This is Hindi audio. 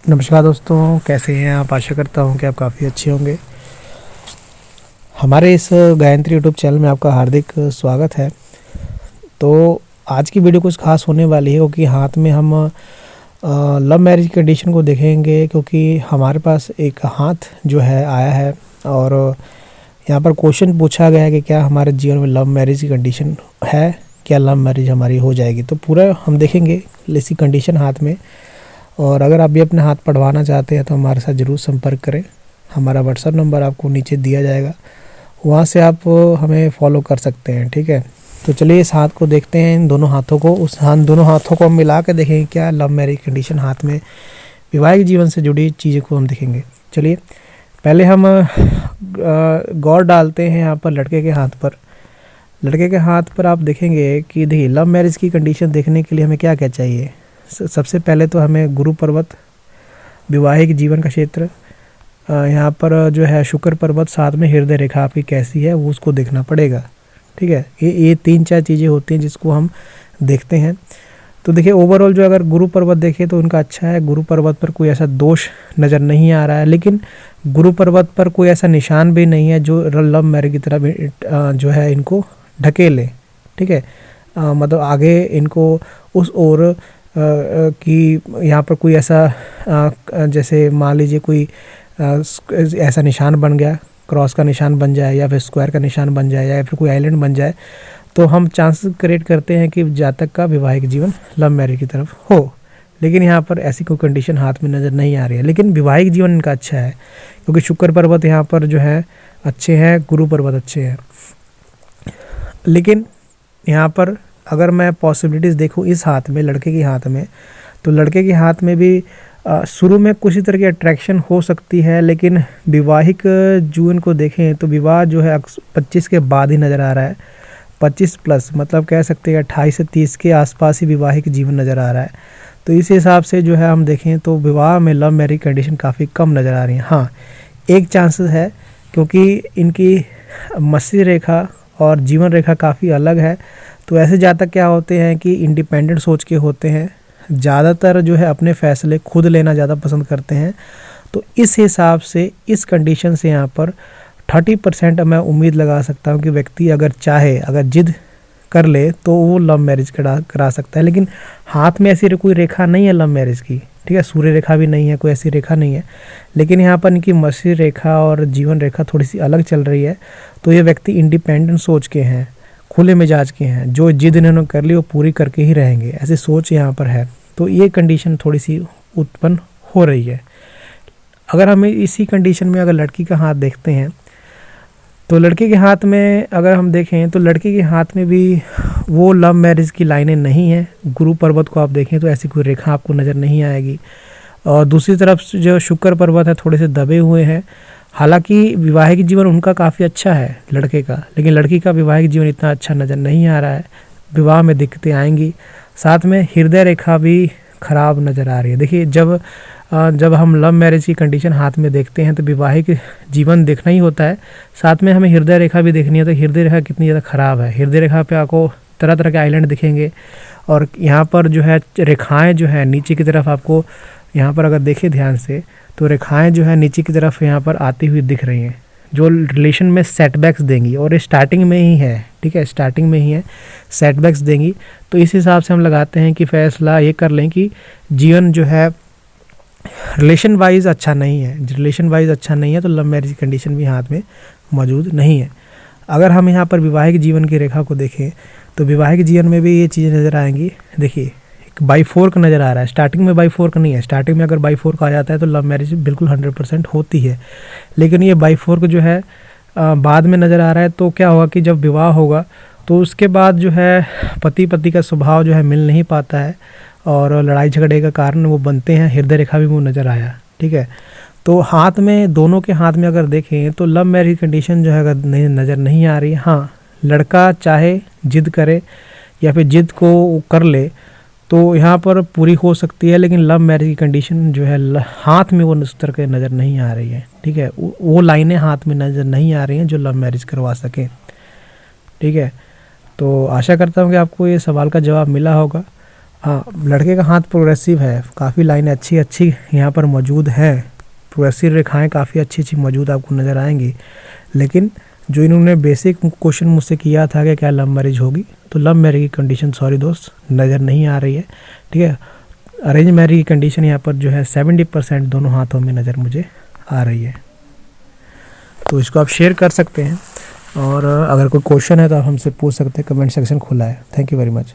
नमस्कार दोस्तों, कैसे हैं आप। आशा करता हूं कि आप काफ़ी अच्छे होंगे। हमारे इस गायत्री यूट्यूब चैनल में आपका हार्दिक स्वागत है। तो आज की वीडियो कुछ खास होने वाली है क्योंकि हाथ में हम लव मैरिज कंडीशन को देखेंगे, क्योंकि हमारे पास एक हाथ जो है आया है और यहाँ पर क्वेश्चन पूछा गया है कि क्या हमारे जीवन में लव मैरिज की कंडीशन है, क्या लव मैरिज हमारी हो जाएगी। तो पूरा हम देखेंगे इसी कंडीशन हाथ में। और अगर आप भी अपने हाथ पढ़वाना चाहते हैं तो हमारे साथ ज़रूर संपर्क करें। हमारा व्हाट्सअप नंबर आपको नीचे दिया जाएगा, वहाँ से आप हमें फॉलो कर सकते हैं। ठीक है, तो चलिए इस हाथ को देखते हैं, इन दोनों हाथों को। दोनों हाथों को हम मिला के देखेंगे क्या लव मैरिज कंडीशन हाथ में, वैवाहिक जीवन से जुड़ी चीज़ों को हम देखेंगे। चलिए पहले हम गौर डालते हैं यहाँ पर लड़के के हाथ पर। लड़के के हाथ पर आप देखेंगे कि देखिए लव मैरिज की कंडीशन देखने के लिए हमें क्या क्या चाहिए। सबसे पहले तो हमें गुरु पर्वत, वैवाहिक जीवन का क्षेत्र, यहाँ पर जो है शुक्र पर्वत, साथ में हृदय रेखा आपकी कैसी है वो उसको देखना पड़ेगा। ठीक है, ये 3-4 चीज़ें होती हैं जिसको हम देखते हैं। तो देखिए ओवरऑल जो अगर गुरु पर्वत देखें तो उनका अच्छा है। गुरु पर्वत पर कोई ऐसा दोष नज़र नहीं आ रहा है, लेकिन गुरु पर्वत पर कोई ऐसा निशान भी नहीं है जो लव मैरिज की तरफ जो है इनको ढकेले। ठीक है, मतलब आगे इनको उस ओर कि यहाँ पर कोई ऐसा जैसे मान लीजिए कोई ऐसा निशान बन गया, क्रॉस का निशान बन जाए या फिर स्क्वायर का निशान बन जाए या फिर कोई आइलैंड बन जाए, तो हम चांसेस क्रिएट करते हैं कि जातक का वैवाहिक जीवन लव मैरिज की तरफ हो। लेकिन यहाँ पर ऐसी कोई कंडीशन हाथ में नज़र नहीं आ रही है। लेकिन वैवाहिक जीवन इनका अच्छा है क्योंकि शुक्र पर्वत यहाँ पर जो है अच्छे हैं, गुरु पर्वत अच्छे हैं। लेकिन यहाँ पर अगर मैं पॉसिबिलिटीज़ देखूँ इस हाथ में, लड़के के हाथ में, तो लड़के के हाथ में भी शुरू में कुछ तरह की अट्रैक्शन हो सकती है, लेकिन वैवाहिक जीवन को देखें तो विवाह जो है 25 के बाद ही नज़र आ रहा है। 25 प्लस मतलब कह सकते हैं 28 से 30 के आसपास ही वैवाहिक जीवन नज़र आ रहा है। तो इस हिसाब से जो है हम देखें तो विवाह में लव मैरिज कंडीशन काफ़ी कम नज़र आ रही है। हाँ, एक चांसेस है क्योंकि इनकी मत्स्य रेखा और जीवन रेखा काफ़ी अलग है। तो ऐसे जातक क्या होते हैं कि इंडिपेंडेंट सोच के होते हैं, ज़्यादातर जो है अपने फ़ैसले खुद लेना ज़्यादा पसंद करते हैं। तो इस हिसाब से इस कंडीशन से यहाँ पर 30% मैं उम्मीद लगा सकता हूँ कि व्यक्ति अगर चाहे, अगर जिद कर ले तो वो लव मैरिज करा सकता है। लेकिन हाथ में ऐसी कोई रेखा नहीं है लव मैरिज की। ठीक है, सूर्य रेखा भी नहीं है, कोई ऐसी रेखा नहीं है। लेकिन यहाँ पर इनकी मत्स्य रेखा और जीवन रेखा थोड़ी सी अलग चल रही है। तो ये व्यक्ति इंडिपेंडेंट सोच के हैं, खुले मिजाज के हैं, जो जिद इन्होंने कर ली वो पूरी करके ही रहेंगे, ऐसी सोच यहाँ पर है। तो ये कंडीशन थोड़ी सी उत्पन्न हो रही है। अगर हमें इसी कंडीशन में अगर लड़की का हाथ देखते हैं तो लड़के के हाथ में अगर हम देखें तो लड़के के हाथ में भी वो लव मैरिज की लाइनें नहीं हैं। गुरु पर्वत को आप देखें तो ऐसी कोई रेखा आपको नज़र नहीं आएगी। और दूसरी तरफ जो शुक्र पर्वत है थोड़े से दबे हुए हैं। हालांकि वैवाहिक जीवन उनका काफ़ी अच्छा है लड़के का, लेकिन लड़की का वैवाहिक जीवन इतना अच्छा नज़र नहीं आ रहा है। विवाह में दिक्कतें आएंगी। साथ में हृदय रेखा भी ख़राब नज़र आ रही है। देखिए जब हम लव मैरिज की कंडीशन हाथ में देखते हैं तो वैवाहिक जीवन देखना ही होता है, साथ में हमें हृदय रेखा भी देखनी है। तो हृदय रेखा कितनी ज़्यादा ख़राब है। हृदय रेखा पे आपको तरह तरह के आइलैंड दिखेंगे और यहाँ पर जो है रेखाएँ जो है नीचे की तरफ आपको, यहाँ पर अगर देखें ध्यान से तो रेखाएं जो है नीचे की तरफ यहाँ पर आती हुई दिख रही हैं, जो रिलेशन में सेटबैक्स देंगी। और ये स्टार्टिंग में ही है। ठीक है, स्टार्टिंग में ही है, सेटबैक्स देंगी। तो इस हिसाब से हम लगाते हैं कि फैसला ये कर लें कि जीवन जो है रिलेशन वाइज अच्छा नहीं है। रिलेशन वाइज अच्छा नहीं है तो लव मैरिज कंडीशन भी हाथ में मौजूद नहीं है। अगर हम यहाँ पर वैवाहिक जीवन की रेखा को देखें तो वैवाहिक जीवन में भी ये चीज़ें नज़र आएंगी। देखिए बाई 4 का नज़र आ रहा है। स्टार्टिंग में बाई 4 का नहीं है। स्टार्टिंग में अगर बाई 4 का आ जाता है तो लव मैरिज बिल्कुल 100% होती है। लेकिन ये बाई 4 का जो है बाद में नज़र आ रहा है। तो क्या होगा कि जब विवाह होगा तो उसके बाद जो है पति का स्वभाव जो है मिल नहीं पाता है और लड़ाई झगड़े का कारण वो बनते हैं। हृदय रेखा भी वो नज़र आया। ठीक है, तो हाथ में, दोनों के हाथ में अगर देखें तो लव मैरिज कंडीशन जो है अगर नज़र नहीं आ रही। हाँ, लड़का चाहे जिद करे या फिर जिद को कर ले तो यहाँ पर पूरी हो सकती है, लेकिन लव मैरिज की कंडीशन जो है हाथ में वो उस तरह के नज़र नहीं आ रही है। ठीक है, वो लाइनें हाथ में नज़र नहीं आ रही हैं जो लव मैरिज करवा सकें। ठीक है, तो आशा करता हूँ कि आपको ये सवाल का जवाब मिला होगा। हाँ, लड़के का हाथ प्रोग्रेसिव है, काफ़ी लाइनें अच्छी अच्छी यहाँ पर मौजूद हैं, प्रोग्रेसिव रेखाएं काफ़ी अच्छी अच्छी मौजूद आपको नज़र आएंगी। लेकिन जो इन्होंने बेसिक क्वेश्चन मुझसे किया था कि क्या लव मैरिज होगी, तो लव मैरिज की कंडीशन सॉरी दोस्त नज़र नहीं आ रही है। ठीक है, अरेंज मैरिज की कंडीशन यहाँ पर जो है 70% दोनों हाथों में नज़र मुझे आ रही है। तो इसको आप शेयर कर सकते हैं, और अगर कोई क्वेश्चन है तो आप हमसे पूछ सकते हैं, कमेंट सेक्शन खुला है। Thank you very much.